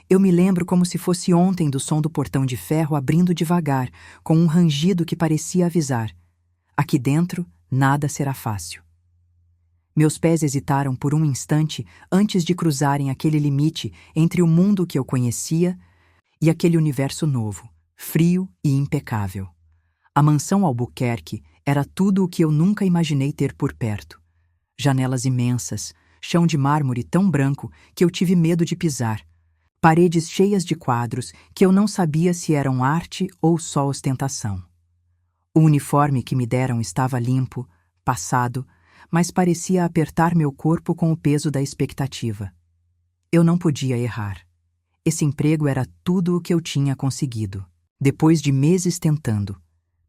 Eu me lembro como se fosse ontem do som do portão de ferro abrindo devagar, com um rangido que parecia avisar: aqui dentro nada será fácil. Meus pés hesitaram por um instante antes de cruzarem aquele limite entre o mundo que eu conhecia e aquele universo novo, frio e impecável. A mansão Albuquerque era tudo o que eu nunca imaginei ter por perto. Janelas imensas, chão de mármore tão branco que eu tive medo de pisar, paredes cheias de quadros que eu não sabia se eram arte ou só ostentação. O uniforme que me deram estava limpo, passado, mas parecia apertar meu corpo com o peso da expectativa. Eu não podia errar. Esse emprego era tudo o que eu tinha conseguido. Depois de meses tentando,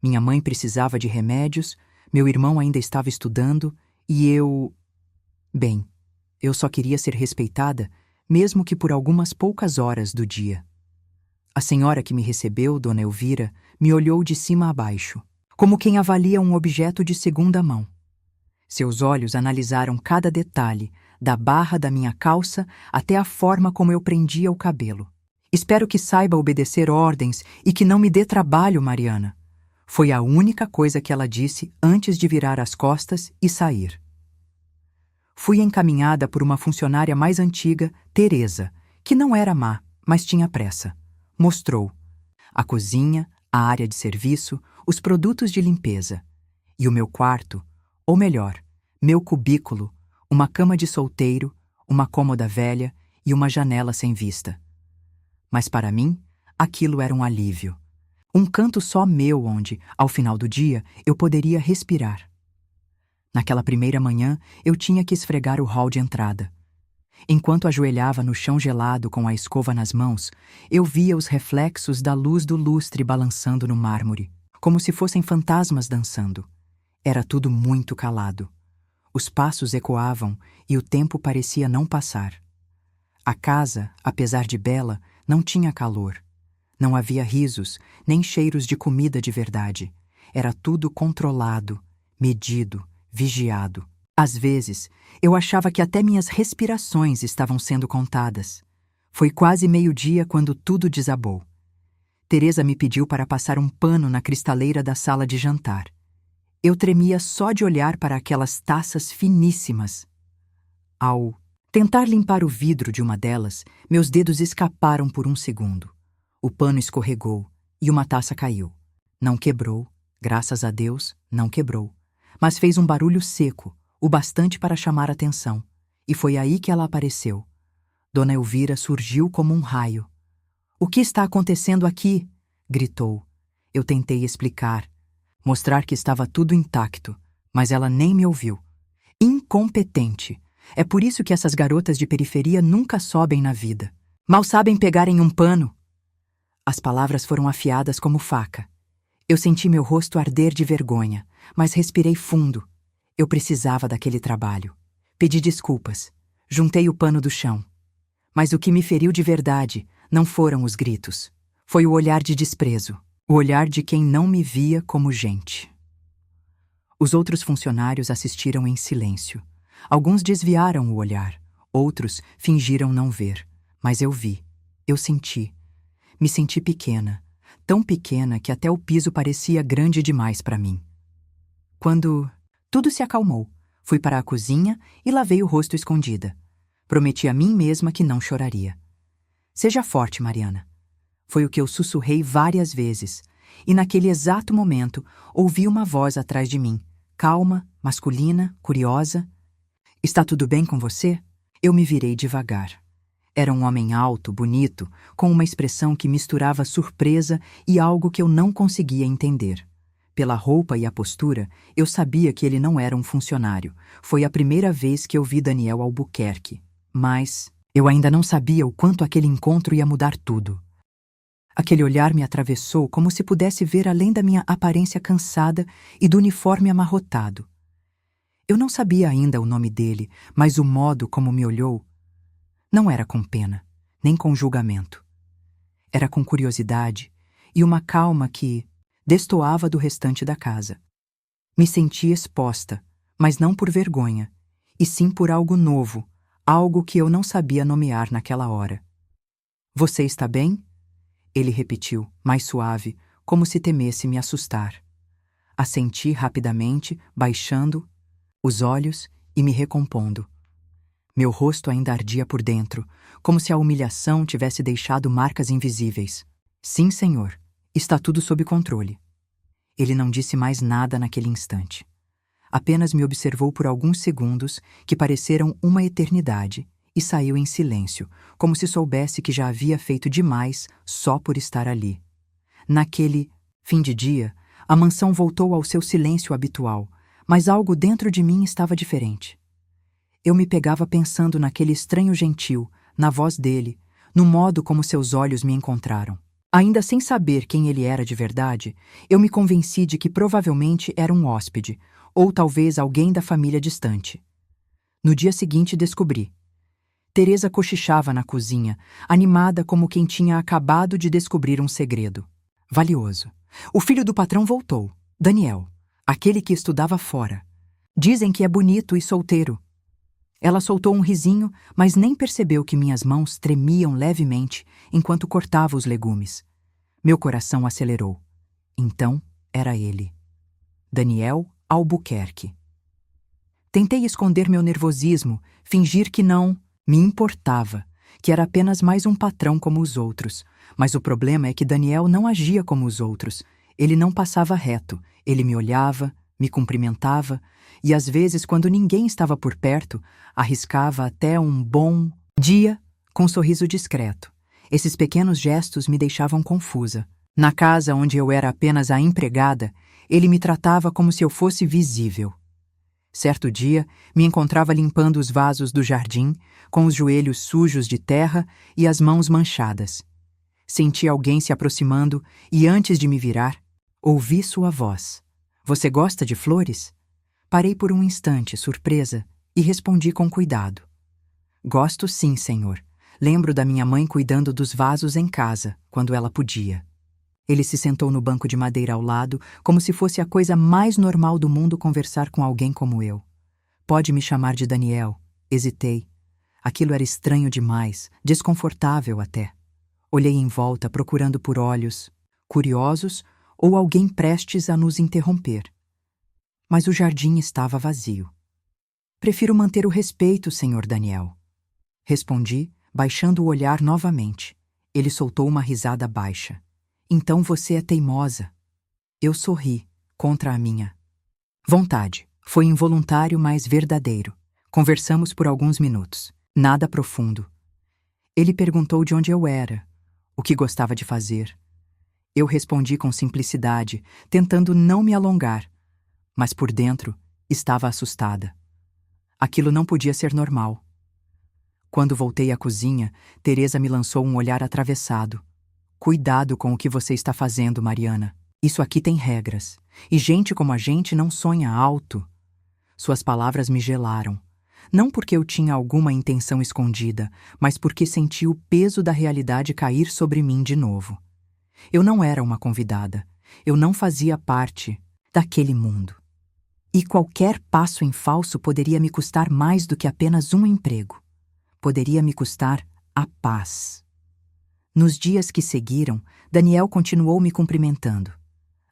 minha mãe precisava de remédios, meu irmão ainda estava estudando e eu... Bem, eu só queria ser respeitada, mesmo que por algumas poucas horas do dia. A senhora que me recebeu, Dona Elvira, me olhou de cima a baixo, como quem avalia um objeto de segunda mão. Seus olhos analisaram cada detalhe, da barra da minha calça até a forma como eu prendia o cabelo. Espero que saiba obedecer ordens e que não me dê trabalho, Mariana. Foi a única coisa que ela disse antes de virar as costas e sair. Fui encaminhada por uma funcionária mais antiga, Teresa, que não era má, mas tinha pressa. Mostrou a cozinha, a área de serviço, os produtos de limpeza. E o meu quarto, ou melhor, meu cubículo, uma cama de solteiro, uma cômoda velha e uma janela sem vista. Mas para mim, aquilo era um alívio. Um canto só meu onde, ao final do dia, eu poderia respirar. Naquela primeira manhã, eu tinha que esfregar o hall de entrada. Enquanto ajoelhava no chão gelado com a escova nas mãos, eu via os reflexos da luz do lustre balançando no mármore, como se fossem fantasmas dançando. Era tudo muito calado. Os passos ecoavam e o tempo parecia não passar. A casa, apesar de bela, não tinha calor. Não havia risos, nem cheiros de comida de verdade. Era tudo controlado, medido, vigiado. Às vezes, eu achava que até minhas respirações estavam sendo contadas. Foi quase meio-dia quando tudo desabou. Teresa me pediu para passar um pano na cristaleira da sala de jantar. Eu tremia só de olhar para aquelas taças finíssimas. Ao tentar limpar o vidro de uma delas, meus dedos escaparam por um segundo. O pano escorregou e uma taça caiu. Não quebrou, graças a Deus, não quebrou. Mas fez um barulho seco, o bastante para chamar atenção. E foi aí que ela apareceu. Dona Elvira surgiu como um raio. "O que está acontecendo aqui?" gritou. Eu tentei explicar, mostrar que estava tudo intacto, mas ela nem me ouviu. Incompetente. É por isso que essas garotas de periferia nunca sobem na vida. Mal sabem pegar em um pano. As palavras foram afiadas como faca. Eu senti meu rosto arder de vergonha, mas respirei fundo. Eu precisava daquele trabalho. Pedi desculpas. Juntei o pano do chão. Mas o que me feriu de verdade não foram os gritos. Foi o olhar de desprezo. O olhar de quem não me via como gente. Os outros funcionários assistiram em silêncio. Alguns desviaram o olhar. Outros fingiram não ver. Mas eu vi. Eu senti. Me senti pequena. Tão pequena que até o piso parecia grande demais para mim. Quando tudo se acalmou, fui para a cozinha e lavei o rosto escondida. Prometi a mim mesma que não choraria. "Seja forte, Mariana." Foi o que eu sussurrei várias vezes, e naquele exato momento ouvi uma voz atrás de mim, calma, masculina, curiosa. "Está tudo bem com você?" Eu me virei devagar. Era um homem alto, bonito, com uma expressão que misturava surpresa e algo que eu não conseguia entender. Pela roupa e a postura, eu sabia que ele não era um funcionário. Foi a primeira vez que eu vi Daniel Albuquerque. Mas eu ainda não sabia o quanto aquele encontro ia mudar tudo. Aquele olhar me atravessou como se pudesse ver além da minha aparência cansada e do uniforme amarrotado. Eu não sabia ainda o nome dele, mas o modo como me olhou não era com pena, nem com julgamento. Era com curiosidade e uma calma que destoava do restante da casa. Me senti exposta, mas não por vergonha, e sim por algo novo, algo que eu não sabia nomear naquela hora. Você está bem? Ele repetiu, mais suave, como se temesse me assustar. Assenti rapidamente, baixando os olhos e me recompondo. Meu rosto ainda ardia por dentro, como se a humilhação tivesse deixado marcas invisíveis. Sim, senhor, está tudo sob controle. Ele não disse mais nada naquele instante. Apenas me observou por alguns segundos, que pareceram uma eternidade, e saiu em silêncio, como se soubesse que já havia feito demais só por estar ali. Naquele fim de dia, a mansão voltou ao seu silêncio habitual, mas algo dentro de mim estava diferente. Eu me pegava pensando naquele estranho gentil, na voz dele, no modo como seus olhos me encontraram. Ainda sem saber quem ele era de verdade, eu me convenci de que provavelmente era um hóspede, ou talvez alguém da família distante. No dia seguinte descobri. Teresa cochichava na cozinha, animada como quem tinha acabado de descobrir um segredo valioso. O filho do patrão voltou, Daniel, aquele que estudava fora. Dizem que é bonito e solteiro. Ela soltou um risinho, mas nem percebeu que minhas mãos tremiam levemente enquanto cortava os legumes. Meu coração acelerou. Então, era ele. Daniel Albuquerque. Tentei esconder meu nervosismo, fingir que não me importava, que era apenas mais um patrão como os outros. Mas o problema é que Daniel não agia como os outros. Ele não passava reto. Ele me olhava, me cumprimentava, e às vezes, quando ninguém estava por perto, arriscava até um bom dia com um sorriso discreto. Esses pequenos gestos me deixavam confusa. Na casa onde eu era apenas a empregada, ele me tratava como se eu fosse visível. Certo dia, me encontrava limpando os vasos do jardim, com os joelhos sujos de terra e as mãos manchadas. Senti alguém se aproximando e, antes de me virar, ouvi sua voz. Você gosta de flores? Parei por um instante, surpresa, e respondi com cuidado. Gosto sim, senhor. Lembro da minha mãe cuidando dos vasos em casa, quando ela podia. Ele se sentou no banco de madeira ao lado, como se fosse a coisa mais normal do mundo conversar com alguém como eu. Pode me chamar de Daniel. Hesitei. Aquilo era estranho demais, desconfortável até. Olhei em volta procurando por olhos, curiosos ou alguém prestes a nos interromper. Mas o jardim estava vazio. Prefiro manter o respeito, senhor Daniel. Respondi, baixando o olhar novamente. Ele soltou uma risada baixa. Então você é teimosa. Eu sorri, contra a minha vontade. Foi involuntário, mas verdadeiro. Conversamos por alguns minutos. Nada profundo. Ele perguntou de onde eu era, o que gostava de fazer. Eu respondi com simplicidade, tentando não me alongar, mas por dentro estava assustada. Aquilo não podia ser normal. Quando voltei à cozinha, Teresa me lançou um olhar atravessado. Cuidado com o que você está fazendo, Mariana. Isso aqui tem regras, e gente como a gente não sonha alto. Suas palavras me gelaram. Não porque eu tinha alguma intenção escondida, mas porque senti o peso da realidade cair sobre mim de novo. Eu não era uma convidada. Eu não fazia parte daquele mundo. E qualquer passo em falso poderia me custar mais do que apenas um emprego. Poderia me custar a paz. Nos dias que seguiram, Daniel continuou me cumprimentando.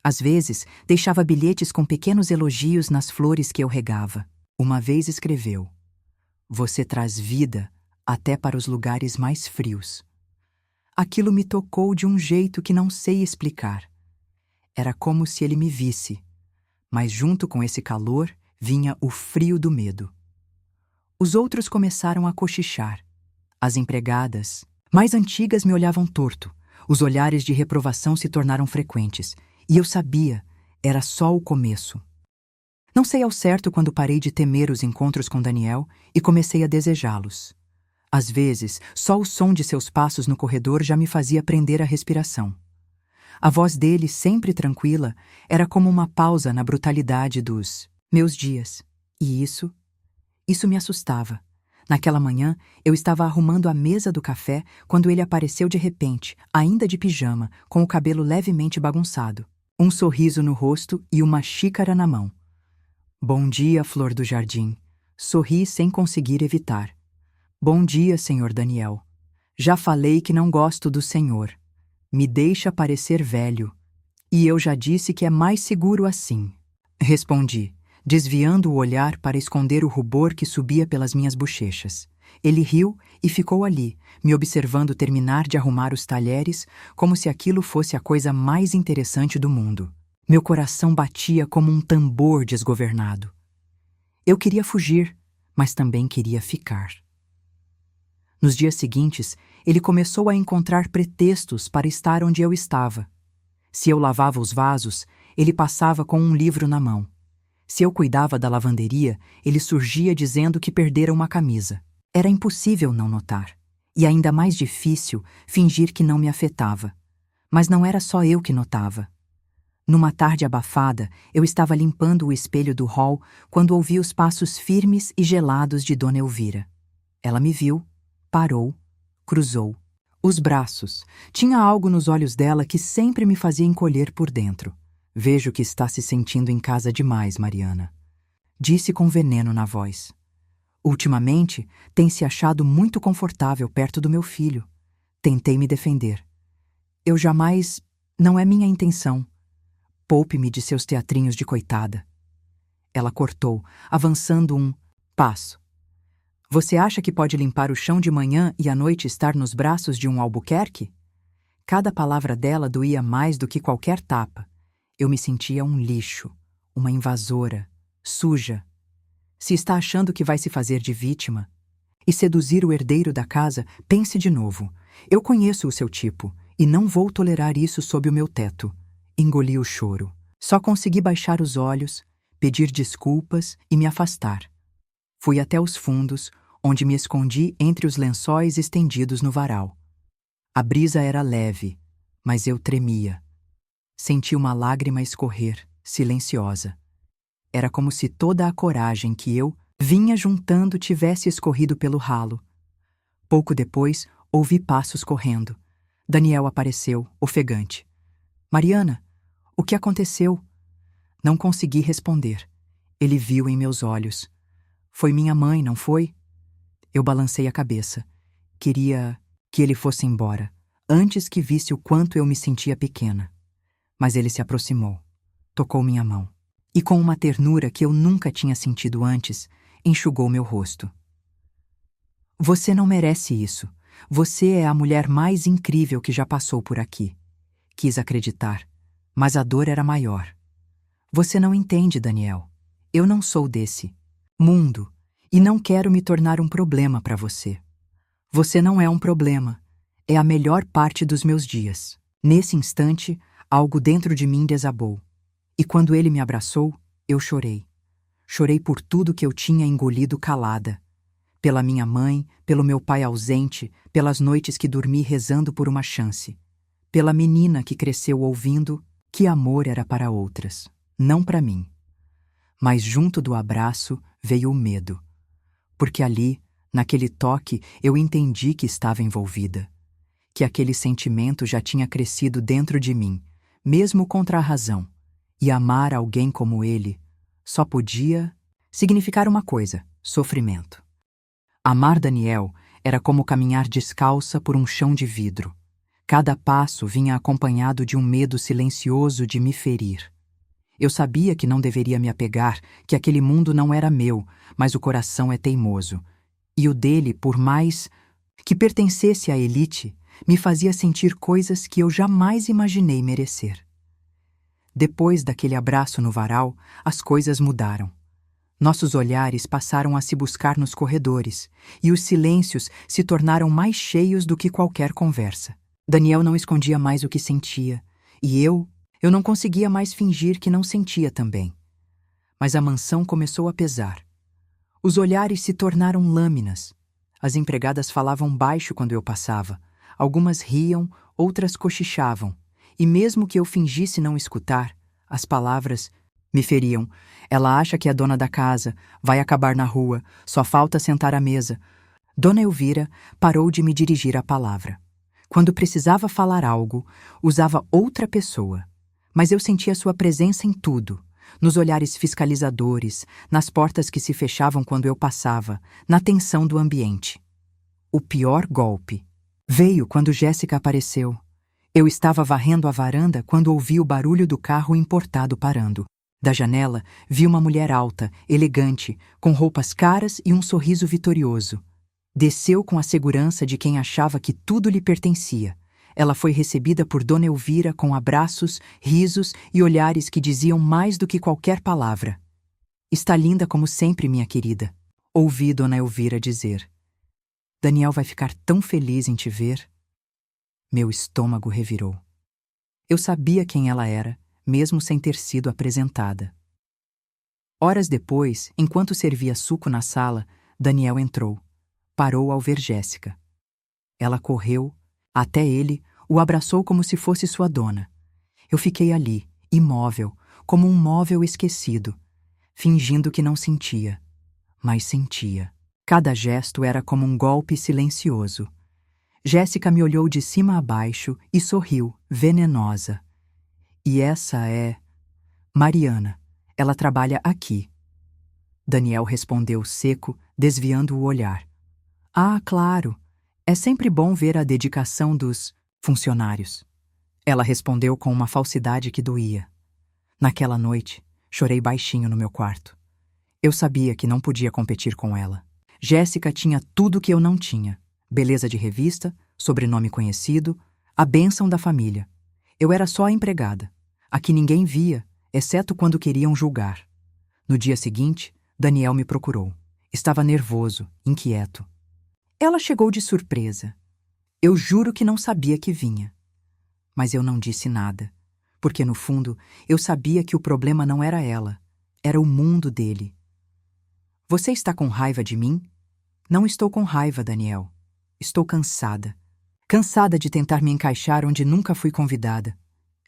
Às vezes, deixava bilhetes com pequenos elogios nas flores que eu regava. Uma vez escreveu: Você traz vida até para os lugares mais frios. Aquilo me tocou de um jeito que não sei explicar. Era como se ele me visse, mas junto com esse calor vinha o frio do medo. Os outros começaram a cochichar. As empregadas mais antigas me olhavam torto. Os olhares de reprovação se tornaram frequentes. E eu sabia, era só o começo. Não sei ao certo quando parei de temer os encontros com Daniel e comecei a desejá-los. Às vezes, só o som de seus passos no corredor já me fazia prender a respiração. A voz dele, sempre tranquila, era como uma pausa na brutalidade dos meus dias. E isso me assustava. Naquela manhã, eu estava arrumando a mesa do café quando ele apareceu de repente, ainda de pijama, com o cabelo levemente bagunçado, um sorriso no rosto e uma xícara na mão. Bom dia, flor do jardim. Sorri sem conseguir evitar. Bom dia, senhor Daniel. Já falei que não gosto do senhor. Me deixa parecer velho. E eu já disse que é mais seguro assim. Respondi, desviando o olhar para esconder o rubor que subia pelas minhas bochechas. Ele riu e ficou ali, me observando terminar de arrumar os talheres, como se aquilo fosse a coisa mais interessante do mundo. Meu coração batia como um tambor desgovernado. Eu queria fugir, mas também queria ficar. Nos dias seguintes, ele começou a encontrar pretextos para estar onde eu estava. Se eu lavava os vasos, ele passava com um livro na mão. Se eu cuidava da lavanderia, ele surgia dizendo que perdera uma camisa. Era impossível não notar, e ainda mais difícil fingir que não me afetava. Mas não era só eu que notava. Numa tarde abafada, eu estava limpando o espelho do hall quando ouvi os passos firmes e gelados de Dona Elvira. Ela me viu, parou, cruzou os braços. Tinha algo nos olhos dela que sempre me fazia encolher por dentro. Vejo que está se sentindo em casa demais, Mariana. Disse com veneno na voz. Ultimamente, tem se achado muito confortável perto do meu filho. Tentei me defender. Eu jamais... Não é minha intenção. Poupe-me de seus teatrinhos de coitada. Ela cortou, avançando um passo. Você acha que pode limpar o chão de manhã e à noite estar nos braços de um Albuquerque? Cada palavra dela doía mais do que qualquer tapa. Eu me sentia um lixo, uma invasora, suja. Se está achando que vai se fazer de vítima e seduzir o herdeiro da casa, pense de novo. Eu conheço o seu tipo e não vou tolerar isso sob o meu teto. Engoli o choro. Só consegui baixar os olhos, pedir desculpas e me afastar. Fui até os fundos, onde me escondi entre os lençóis estendidos no varal. A brisa era leve, mas eu tremia. Senti uma lágrima escorrer, silenciosa. Era como se toda a coragem que eu vinha juntando tivesse escorrido pelo ralo. Pouco depois, ouvi passos correndo. Daniel apareceu, ofegante. Mariana, o que aconteceu? Não consegui responder. Ele viu em meus olhos. Foi minha mãe, não foi? Eu balancei a cabeça. Queria que ele fosse embora, antes que visse o quanto eu me sentia pequena. Mas ele se aproximou, tocou minha mão, e com uma ternura que eu nunca tinha sentido antes, enxugou meu rosto. Você não merece isso. Você é a mulher mais incrível que já passou por aqui. Quis acreditar, mas a dor era maior. Você não entende, Daniel. Eu não sou desse mundo e não quero me tornar um problema para você. Você não é um problema. É a melhor parte dos meus dias. Nesse instante, algo dentro de mim desabou. E quando ele me abraçou, eu chorei. Chorei por tudo que eu tinha engolido calada. Pela minha mãe, pelo meu pai ausente, pelas noites que dormi rezando por uma chance. Pela menina que cresceu ouvindo que amor era para outras, não para mim. Mas junto do abraço veio o medo. Porque ali, naquele toque, eu entendi que estava envolvida. Que aquele sentimento já tinha crescido dentro de mim, mesmo contra a razão. E amar alguém como ele só podia significar uma coisa: sofrimento. Amar Daniel era como caminhar descalça por um chão de vidro. Cada passo vinha acompanhado de um medo silencioso de me ferir. Eu sabia que não deveria me apegar, que aquele mundo não era meu, mas o coração é teimoso. E o dele, por mais que pertencesse à elite, me fazia sentir coisas que eu jamais imaginei merecer. Depois daquele abraço no varal, as coisas mudaram. Nossos olhares passaram a se buscar nos corredores, e os silêncios se tornaram mais cheios do que qualquer conversa. Daniel não escondia mais o que sentia, e eu não conseguia mais fingir que não sentia também. Mas a mansão começou a pesar. Os olhares se tornaram lâminas. As empregadas falavam baixo quando eu passava. Algumas riam, outras cochichavam. E mesmo que eu fingisse não escutar, as palavras me feriam. Ela acha que é dona da casa, vai acabar na rua, só falta sentar à mesa. Dona Elvira parou de me dirigir a palavra. Quando precisava falar algo, usava outra pessoa. Mas eu sentia sua presença em tudo, nos olhares fiscalizadores, nas portas que se fechavam quando eu passava, na tensão do ambiente. O pior golpe Veio quando Jéssica apareceu. Eu estava varrendo a varanda quando ouvi o barulho do carro importado parando. Da janela, vi uma mulher alta, elegante, com roupas caras e um sorriso vitorioso. Desceu com a segurança de quem achava que tudo lhe pertencia. Ela foi recebida por Dona Elvira com abraços, risos e olhares que diziam mais do que qualquer palavra. Está linda como sempre, minha querida. Ouvi Dona Elvira dizer. Daniel vai ficar tão feliz em te ver. Meu estômago revirou. Eu sabia quem ela era, mesmo sem ter sido apresentada. Horas depois, enquanto servia suco na sala, Daniel entrou. Parou ao ver Jéssica. Ela correu até ele, o abraçou como se fosse sua dona. Eu fiquei ali, imóvel, como um móvel esquecido, fingindo que não sentia, mas sentia. Cada gesto era como um golpe silencioso. Jéssica me olhou de cima a baixo e sorriu, venenosa. E essa é... Mariana. Ela trabalha aqui. Daniel respondeu seco, desviando o olhar. Ah, claro. É sempre bom ver a dedicação dos funcionários. Ela respondeu com uma falsidade que doía. Naquela noite, chorei baixinho no meu quarto. Eu sabia que não podia competir com ela. Jéssica tinha tudo que eu não tinha. Beleza de revista, sobrenome conhecido, a bênção da família. Eu era só a empregada. Aqui ninguém via, exceto quando queriam julgar. No dia seguinte, Daniel me procurou. Estava nervoso, inquieto. Ela chegou de surpresa. Eu juro que não sabia que vinha. Mas eu não disse nada, porque no fundo eu sabia que o problema não era ela, era o mundo dele. Você está com raiva de mim? Não estou com raiva, Daniel. Estou cansada. Cansada de tentar me encaixar onde nunca fui convidada.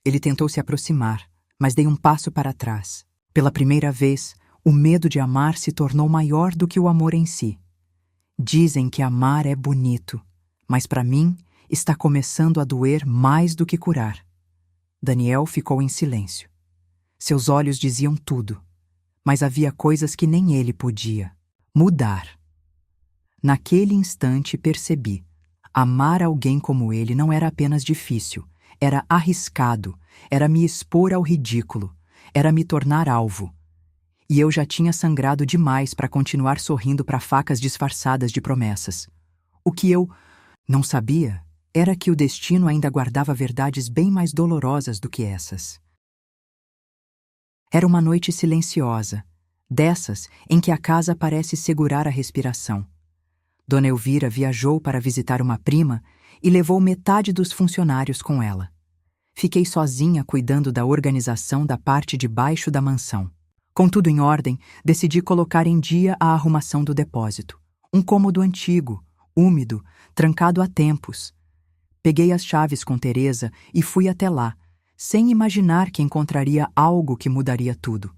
Ele tentou se aproximar, mas dei um passo para trás. Pela primeira vez, o medo de amar se tornou maior do que o amor em si. Dizem que amar é bonito, mas para mim está começando a doer mais do que curar. Daniel ficou em silêncio. Seus olhos diziam tudo, mas havia coisas que nem ele podia mudar. Naquele instante percebi. Amar alguém como ele não era apenas difícil, era arriscado, era me expor ao ridículo, era me tornar alvo. E eu já tinha sangrado demais para continuar sorrindo para facas disfarçadas de promessas. O que eu não sabia era que o destino ainda guardava verdades bem mais dolorosas do que essas. Era uma noite silenciosa, dessas em que a casa parece segurar a respiração. Dona Elvira viajou para visitar uma prima e levou metade dos funcionários com ela. Fiquei sozinha cuidando da organização da parte de baixo da mansão. Com tudo em ordem, decidi colocar em dia a arrumação do depósito. Um cômodo antigo, úmido, trancado há tempos. Peguei as chaves com Teresa e fui até lá, sem imaginar que encontraria algo que mudaria tudo.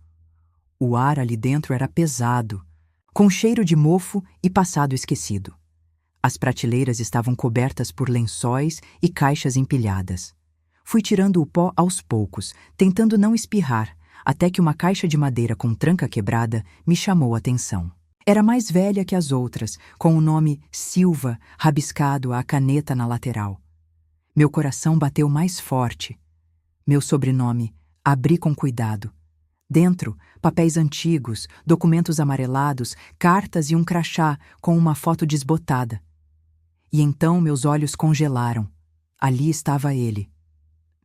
O ar ali dentro era pesado, com cheiro de mofo e passado esquecido. As prateleiras estavam cobertas por lençóis e caixas empilhadas. Fui tirando o pó aos poucos, tentando não espirrar, até que uma caixa de madeira com tranca quebrada me chamou a atenção. Era mais velha que as outras, com o nome Silva rabiscado à caneta na lateral. Meu coração bateu mais forte. Meu sobrenome, abri com cuidado. Dentro, papéis antigos, documentos amarelados, cartas e um crachá com uma foto desbotada. E então meus olhos congelaram. Ali estava ele.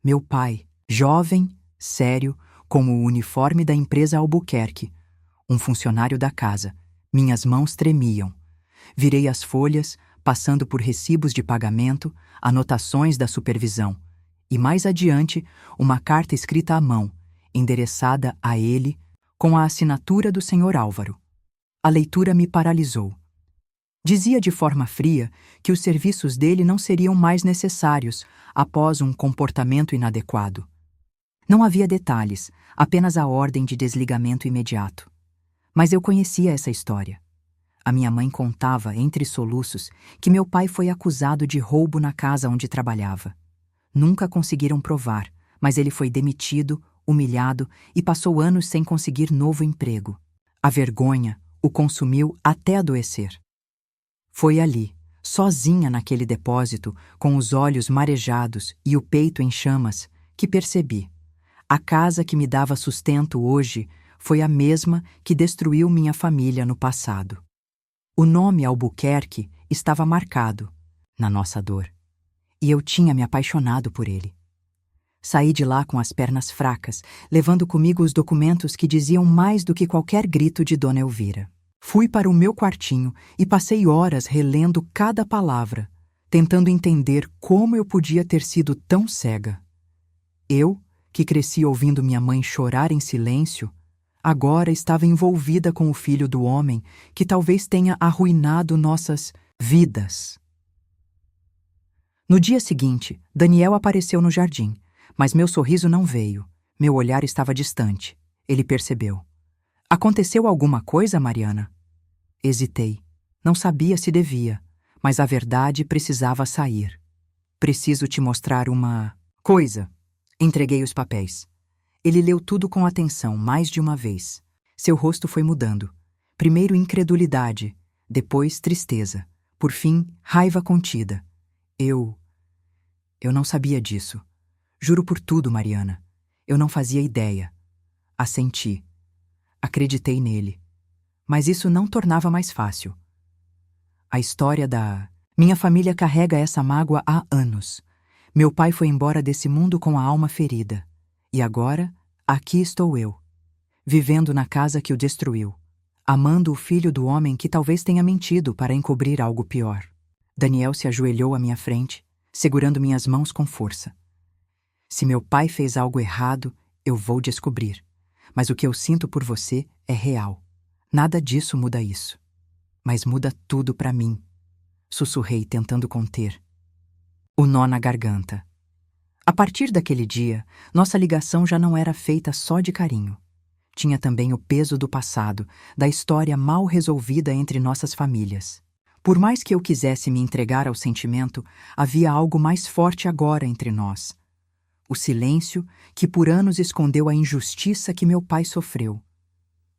Meu pai, jovem, sério, com o uniforme da empresa Albuquerque, um funcionário da casa. Minhas mãos tremiam. Virei as folhas, passando por recibos de pagamento, anotações da supervisão, e mais adiante, uma carta escrita à mão, endereçada a ele, com a assinatura do Sr. Álvaro. A leitura me paralisou. Dizia de forma fria que os serviços dele não seriam mais necessários após um comportamento inadequado. Não havia detalhes, apenas a ordem de desligamento imediato. Mas eu conhecia essa história. A minha mãe contava, entre soluços, que meu pai foi acusado de roubo na casa onde trabalhava. Nunca conseguiram provar, mas ele foi demitido, humilhado e passou anos sem conseguir novo emprego. A vergonha o consumiu até adoecer. Foi ali, sozinha naquele depósito, com os olhos marejados e o peito em chamas, que percebi. A casa que me dava sustento hoje foi a mesma que destruiu minha família no passado. O nome Albuquerque estava marcado na nossa dor, e eu tinha me apaixonado por ele. Saí de lá com as pernas fracas, levando comigo os documentos que diziam mais do que qualquer grito de Dona Elvira. Fui para o meu quartinho e passei horas relendo cada palavra, tentando entender como eu podia ter sido tão cega. Eu, que cresci ouvindo minha mãe chorar em silêncio, agora estava envolvida com o filho do homem que talvez tenha arruinado nossas vidas. No dia seguinte, Daniel apareceu no jardim, mas meu sorriso não veio. Meu olhar estava distante. Ele percebeu. Aconteceu alguma coisa, Mariana? Hesitei. Não sabia se devia, mas a verdade precisava sair. Preciso te mostrar uma coisa. Entreguei os papéis. Ele leu tudo com atenção, mais de uma vez. Seu rosto foi mudando. Primeiro incredulidade, depois tristeza, por fim raiva contida. Eu não sabia disso. Juro por tudo, Mariana. Eu não fazia ideia. Assenti. Acreditei nele. Mas isso não tornava mais fácil. A história da minha família carrega essa mágoa há anos. Meu pai foi embora desse mundo com a alma ferida. E agora, aqui estou eu, vivendo na casa que o destruiu, amando o filho do homem que talvez tenha mentido para encobrir algo pior. Daniel se ajoelhou à minha frente, segurando minhas mãos com força. Se meu pai fez algo errado, eu vou descobrir. Mas o que eu sinto por você é real. Nada disso muda isso. Mas muda tudo para mim. Sussurrei, tentando conter o nó na garganta. A partir daquele dia, nossa ligação já não era feita só de carinho. Tinha também o peso do passado, da história mal resolvida entre nossas famílias. Por mais que eu quisesse me entregar ao sentimento, havia algo mais forte agora entre nós. O silêncio que por anos escondeu a injustiça que meu pai sofreu.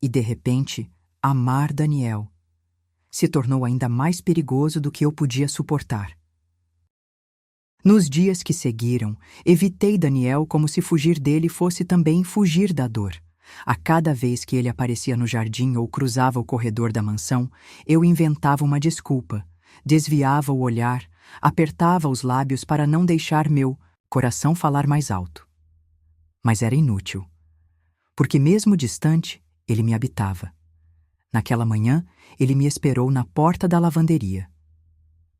E, de repente, amar Daniel se tornou ainda mais perigoso do que eu podia suportar. Nos dias que seguiram, evitei Daniel como se fugir dele fosse também fugir da dor. A cada vez que ele aparecia no jardim ou cruzava o corredor da mansão, eu inventava uma desculpa, desviava o olhar, apertava os lábios para não deixar meu coração falar mais alto. Mas era inútil, porque mesmo distante, ele me habitava. Naquela manhã, ele me esperou na porta da lavanderia.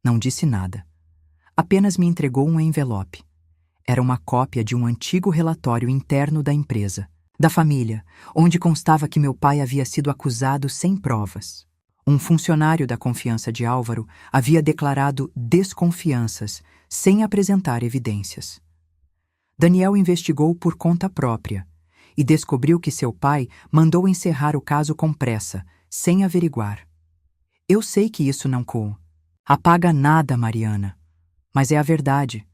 Não disse nada. Apenas me entregou um envelope. Era uma cópia de um antigo relatório interno da empresa, da família, onde constava que meu pai havia sido acusado sem provas. Um funcionário da confiança de Álvaro havia declarado desconfianças, sem apresentar evidências. Daniel investigou por conta própria e descobriu que seu pai mandou encerrar o caso com pressa, sem averiguar. Eu sei que isso não apaga nada, Mariana, mas é a verdade,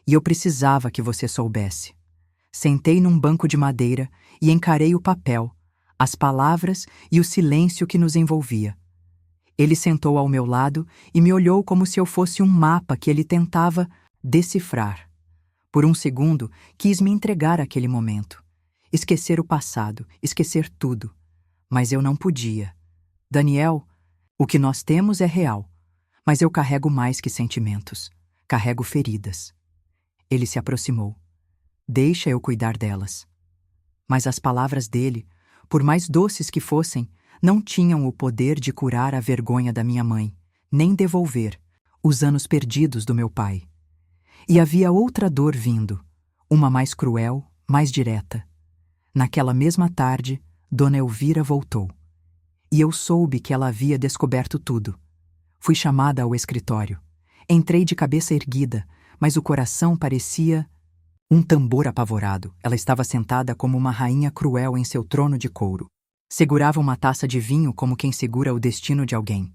e eu precisava que você soubesse. Sentei num banco de madeira e encarei o papel, as palavras e o silêncio que nos envolvia. Ele sentou ao meu lado e me olhou como se eu fosse um mapa que ele tentava decifrar. Por um segundo, quis me entregar àquele momento. Esquecer o passado, esquecer tudo. Mas eu não podia. Daniel, o que nós temos é real, mas eu carrego mais que sentimentos. Carrego feridas. Ele se aproximou. Deixa eu cuidar delas. Mas as palavras dele, por mais doces que fossem, não tinham o poder de curar a vergonha da minha mãe, nem devolver os anos perdidos do meu pai. E havia outra dor vindo, uma mais cruel, mais direta. Naquela mesma tarde, Dona Elvira voltou. E eu soube que ela havia descoberto tudo. Fui chamada ao escritório. Entrei de cabeça erguida, mas o coração parecia um tambor apavorado. Ela estava sentada como uma rainha cruel em seu trono de couro. Segurava uma taça de vinho como quem segura o destino de alguém.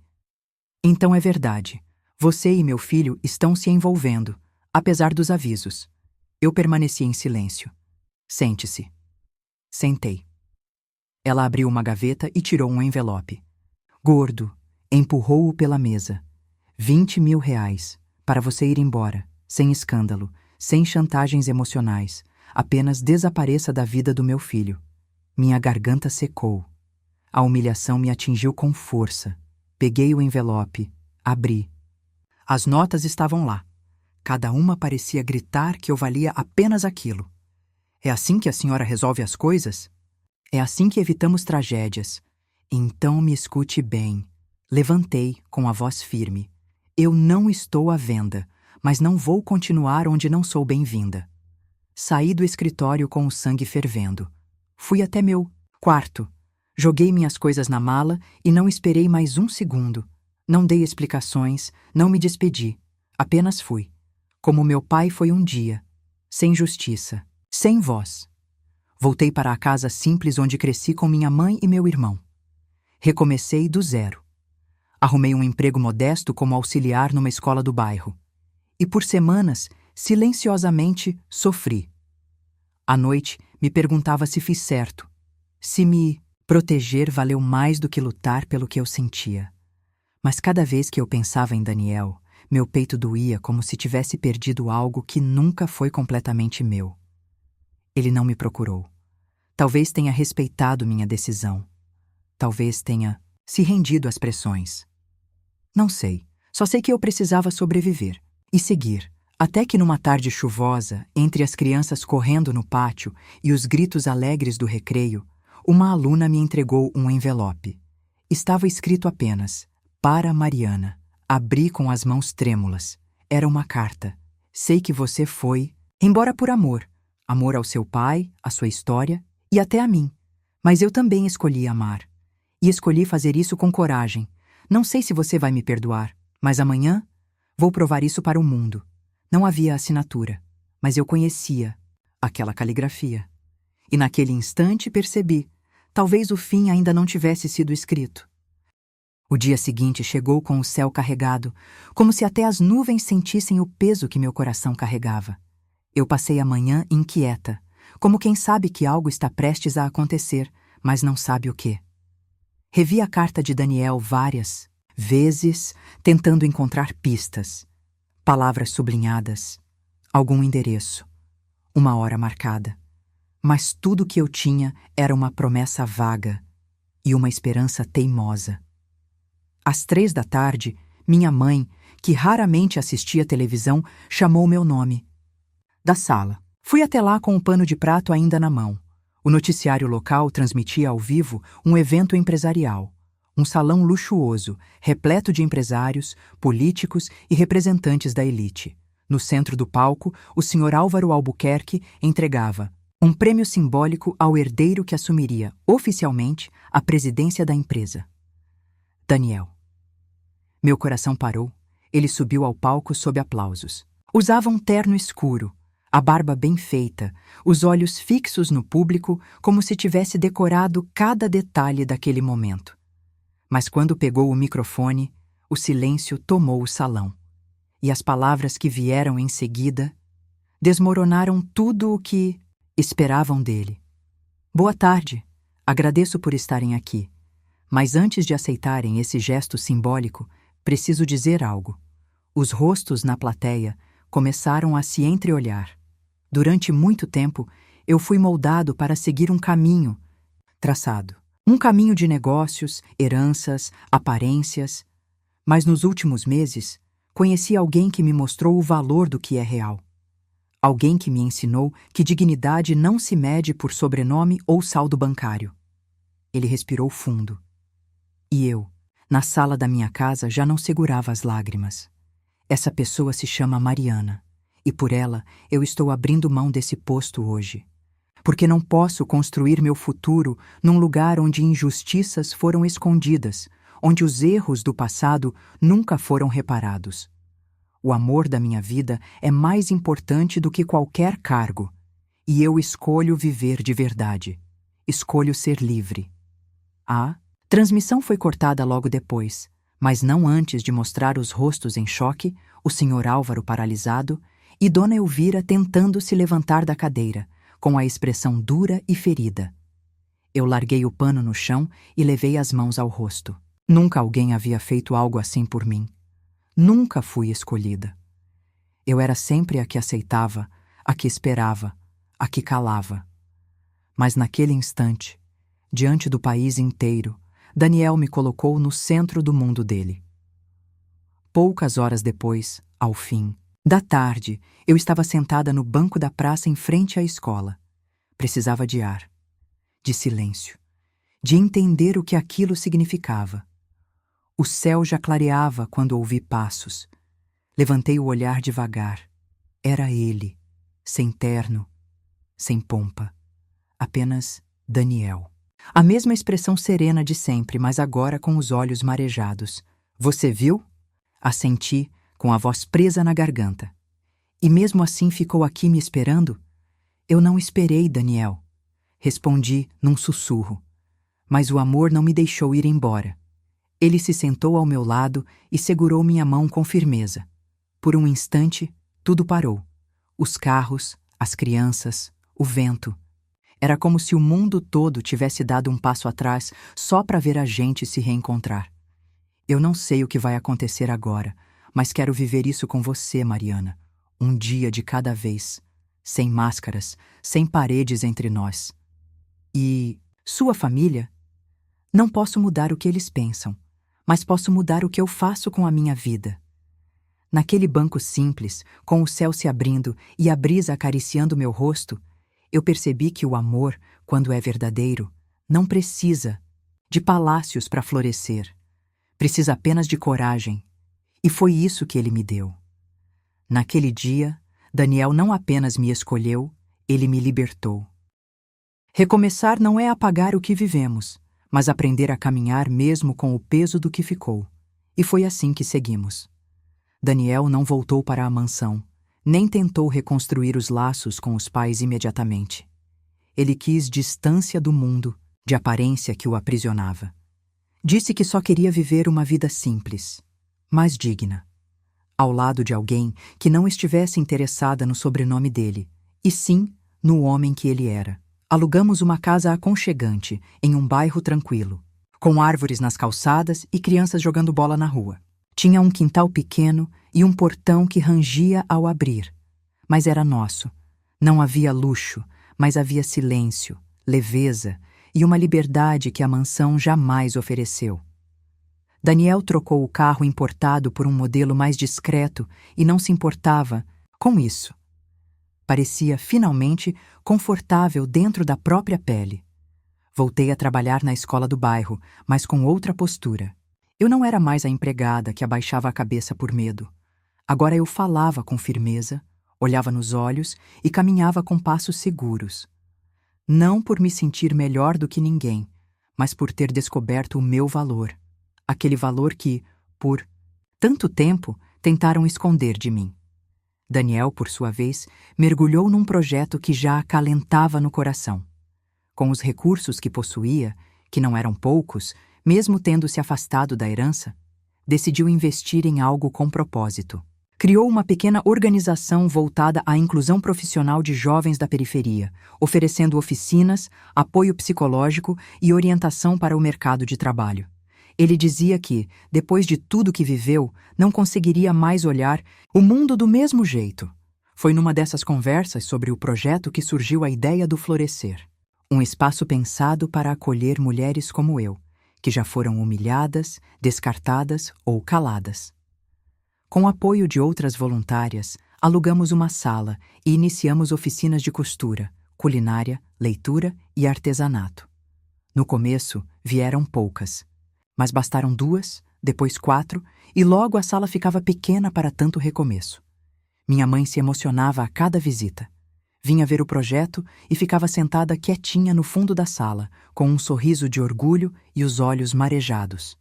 Então é verdade. Você e meu filho estão se envolvendo, apesar dos avisos. Eu permaneci em silêncio. Sente-se. Sentei. Ela abriu uma gaveta e tirou um envelope. Gordo, empurrou-o pela mesa. R$ 20.000, para você ir embora, sem escândalo, sem chantagens emocionais, apenas desapareça da vida do meu filho. Minha garganta secou. A humilhação me atingiu com força. Peguei o envelope, abri. As notas estavam lá. Cada uma parecia gritar que eu valia apenas aquilo. É assim que a senhora resolve as coisas? É assim que evitamos tragédias. Então me escute bem. Levantei com a voz firme. Eu não estou à venda, mas não vou continuar onde não sou bem-vinda. Saí do escritório com o sangue fervendo. Fui até meu quarto. Joguei minhas coisas na mala e não esperei mais um segundo. Não dei explicações, não me despedi. Apenas fui. Como meu pai foi um dia. Sem justiça, sem voz. Voltei para a casa simples onde cresci com minha mãe e meu irmão. Recomecei do zero. Arrumei um emprego modesto como auxiliar numa escola do bairro. E por semanas, silenciosamente, sofri. À noite, me perguntava se fiz certo. Se me proteger valeu mais do que lutar pelo que eu sentia. Mas cada vez que eu pensava em Daniel, meu peito doía como se tivesse perdido algo que nunca foi completamente meu. Ele não me procurou. Talvez tenha respeitado minha decisão. Talvez tenha se rendido às pressões. Não sei. Só sei que eu precisava sobreviver e seguir. Até que numa tarde chuvosa, entre as crianças correndo no pátio e os gritos alegres do recreio, uma aluna me entregou um envelope. Estava escrito apenas, para Mariana. Abri com as mãos trêmulas. Era uma carta. Sei que você foi, embora por amor. Amor ao seu pai, à sua história e até a mim. Mas eu também escolhi amar. E escolhi fazer isso com coragem. Não sei se você vai me perdoar, mas amanhã vou provar isso para o mundo. Não havia assinatura, mas eu conhecia aquela caligrafia. E naquele instante percebi, talvez o fim ainda não tivesse sido escrito. O dia seguinte chegou com o céu carregado, como se até as nuvens sentissem o peso que meu coração carregava. Eu passei a manhã inquieta, como quem sabe que algo está prestes a acontecer, mas não sabe o quê. Revi a carta de Daniel várias vezes, tentando encontrar pistas, palavras sublinhadas, algum endereço, uma hora marcada. Mas tudo o que eu tinha era uma promessa vaga e uma esperança teimosa. Às 3 da tarde, minha mãe, que raramente assistia televisão, chamou meu nome. Da sala. Fui até lá com um pano de prato ainda na mão. O noticiário local transmitia ao vivo um evento empresarial. Um salão luxuoso, repleto de empresários, políticos e representantes da elite. No centro do palco, o Sr. Álvaro Albuquerque entregava um prêmio simbólico ao herdeiro que assumiria, oficialmente, a presidência da empresa. Daniel. Meu coração parou. Ele subiu ao palco sob aplausos. Usava um terno escuro, a barba bem feita, os olhos fixos no público, como se tivesse decorado cada detalhe daquele momento. Mas quando pegou o microfone, o silêncio tomou o salão. E as palavras que vieram em seguida desmoronaram tudo o que esperavam dele. Boa tarde. Agradeço por estarem aqui. Mas antes de aceitarem esse gesto simbólico, preciso dizer algo. Os rostos na plateia começaram a se entreolhar. Durante muito tempo, eu fui moldado para seguir um caminho traçado. Um caminho de negócios, heranças, aparências. Mas nos últimos meses, conheci alguém que me mostrou o valor do que é real. Alguém que me ensinou que dignidade não se mede por sobrenome ou saldo bancário. Ele respirou fundo. E eu, na sala da minha casa, já não segurava as lágrimas. Essa pessoa se chama Mariana, e por ela eu estou abrindo mão desse posto hoje. Porque não posso construir meu futuro num lugar onde injustiças foram escondidas, onde os erros do passado nunca foram reparados. O amor da minha vida é mais importante do que qualquer cargo, e eu escolho viver de verdade. Escolho ser livre. A transmissão foi cortada logo depois, mas não antes de mostrar os rostos em choque, o Sr. Álvaro paralisado e Dona Elvira tentando se levantar da cadeira, com a expressão dura e ferida. Eu larguei o pano no chão e levei as mãos ao rosto. Nunca alguém havia feito algo assim por mim. Nunca fui escolhida. Eu era sempre a que aceitava, a que esperava, a que calava. Mas naquele instante, diante do país inteiro, Daniel me colocou no centro do mundo dele. Poucas horas depois, ao fim da tarde, eu estava sentada no banco da praça em frente à escola. Precisava de ar, de silêncio, de entender o que aquilo significava. O céu já clareava quando ouvi passos. Levantei o olhar devagar. Era ele, sem terno, sem pompa. Apenas Daniel. A mesma expressão serena de sempre, mas agora com os olhos marejados. Você viu? Assenti, com a voz presa na garganta. E mesmo assim ficou aqui me esperando? Eu não esperei, Daniel. Respondi num sussurro. Mas o amor não me deixou ir embora. Ele se sentou ao meu lado e segurou minha mão com firmeza. Por um instante, tudo parou. Os carros, as crianças, o vento. Era como se o mundo todo tivesse dado um passo atrás só para ver a gente se reencontrar. Eu não sei o que vai acontecer agora, mas quero viver isso com você, Mariana. Um dia de cada vez. Sem máscaras, sem paredes entre nós. E sua família? Não posso mudar o que eles pensam, mas posso mudar o que eu faço com a minha vida. Naquele banco simples, com o céu se abrindo e a brisa acariciando meu rosto, eu percebi que o amor, quando é verdadeiro, não precisa de palácios para florescer. Precisa apenas de coragem. E foi isso que ele me deu. Naquele dia, Daniel não apenas me escolheu, ele me libertou. Recomeçar não é apagar o que vivemos, mas aprender a caminhar mesmo com o peso do que ficou. E foi assim que seguimos. Daniel não voltou para a mansão, nem tentou reconstruir os laços com os pais imediatamente. Ele quis distância do mundo, de aparência que o aprisionava. Disse que só queria viver uma vida simples, mas digna, ao lado de alguém que não estivesse interessada no sobrenome dele, e sim no homem que ele era. Alugamos uma casa aconchegante, em um bairro tranquilo, com árvores nas calçadas e crianças jogando bola na rua. Tinha um quintal pequeno e um portão que rangia ao abrir. Mas era nosso. Não havia luxo, mas havia silêncio, leveza e uma liberdade que a mansão jamais ofereceu. Daniel trocou o carro importado por um modelo mais discreto e não se importava com isso. Parecia, finalmente, confortável dentro da própria pele. Voltei a trabalhar na escola do bairro, mas com outra postura. Eu não era mais a empregada que abaixava a cabeça por medo. Agora eu falava com firmeza, olhava nos olhos e caminhava com passos seguros. Não por me sentir melhor do que ninguém, mas por ter descoberto o meu valor. Aquele valor que, por tanto tempo, tentaram esconder de mim. Daniel, por sua vez, mergulhou num projeto que já acalentava no coração. Com os recursos que possuía, que não eram poucos, mesmo tendo se afastado da herança, decidiu investir em algo com propósito. Criou uma pequena organização voltada à inclusão profissional de jovens da periferia, oferecendo oficinas, apoio psicológico e orientação para o mercado de trabalho. Ele dizia que, depois de tudo que viveu, não conseguiria mais olhar o mundo do mesmo jeito. Foi numa dessas conversas sobre o projeto que surgiu a ideia do Florescer, um espaço pensado para acolher mulheres como eu, que já foram humilhadas, descartadas ou caladas. Com o apoio de outras voluntárias, alugamos uma sala e iniciamos oficinas de costura, culinária, leitura e artesanato. No começo, vieram poucas, mas bastaram 2, depois 4, e logo a sala ficava pequena para tanto recomeço. Minha mãe se emocionava a cada visita. Vinha ver o projeto e ficava sentada quietinha no fundo da sala, com um sorriso de orgulho e os olhos marejados.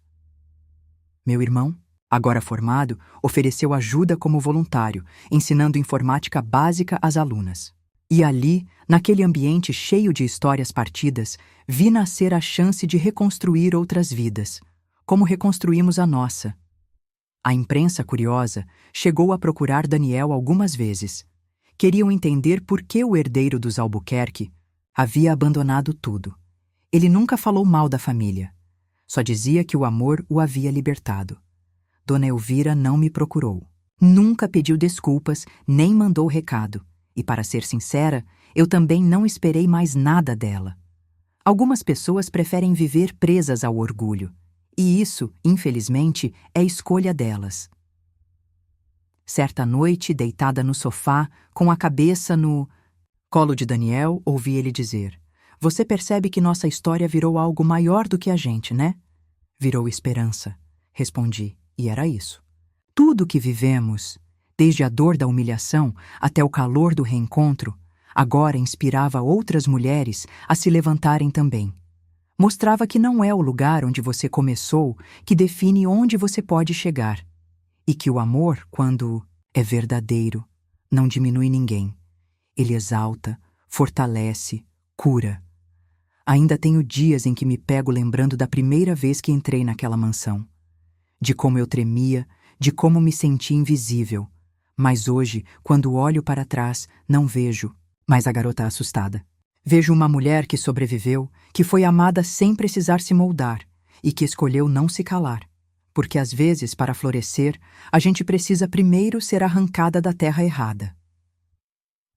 Meu irmão, agora formado, ofereceu ajuda como voluntário, ensinando informática básica às alunas. E ali, naquele ambiente cheio de histórias partidas, vi nascer a chance de reconstruir outras vidas, como reconstruímos a nossa. A imprensa curiosa chegou a procurar Daniel algumas vezes. Queriam entender por que o herdeiro dos Albuquerque havia abandonado tudo. Ele nunca falou mal da família. Só dizia que o amor o havia libertado. Dona Elvira não me procurou. Nunca pediu desculpas, nem mandou recado. E, para ser sincera, eu também não esperei mais nada dela. Algumas pessoas preferem viver presas ao orgulho. E isso, infelizmente, é escolha delas. Certa noite, deitada no sofá, com a cabeça no colo de Daniel, ouvi ele dizer: "Você percebe que nossa história virou algo maior do que a gente, né?" "Virou esperança", respondi, e era isso. Tudo o que vivemos, desde a dor da humilhação até o calor do reencontro, agora inspirava outras mulheres a se levantarem também. Mostrava que não é o lugar onde você começou que define onde você pode chegar. E que o amor, quando é verdadeiro, não diminui ninguém. Ele exalta, fortalece, cura. Ainda tenho dias em que me pego lembrando da primeira vez que entrei naquela mansão. De como eu tremia, de como me senti invisível. Mas hoje, quando olho para trás, não vejo mais a garota assustada. Vejo uma mulher que sobreviveu, que foi amada sem precisar se moldar e que escolheu não se calar. Porque às vezes, para florescer, a gente precisa primeiro ser arrancada da terra errada.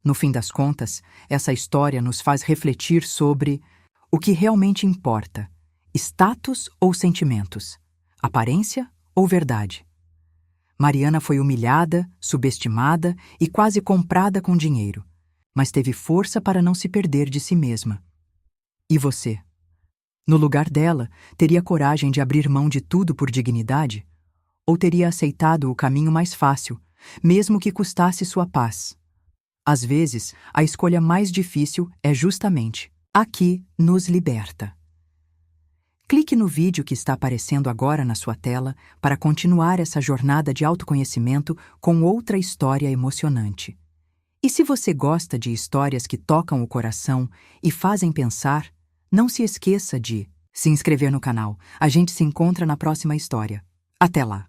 No fim das contas, essa história nos faz refletir sobre o que realmente importa: status ou sentimentos, aparência ou verdade. Mariana foi humilhada, subestimada e quase comprada com dinheiro, mas teve força para não se perder de si mesma. E você? No lugar dela, teria coragem de abrir mão de tudo por dignidade? Ou teria aceitado o caminho mais fácil, mesmo que custasse sua paz? Às vezes, a escolha mais difícil é justamente a que nos liberta. Clique no vídeo que está aparecendo agora na sua tela para continuar essa jornada de autoconhecimento com outra história emocionante. E se você gosta de histórias que tocam o coração e fazem pensar, não se esqueça de se inscrever no canal. A gente se encontra na próxima história. Até lá!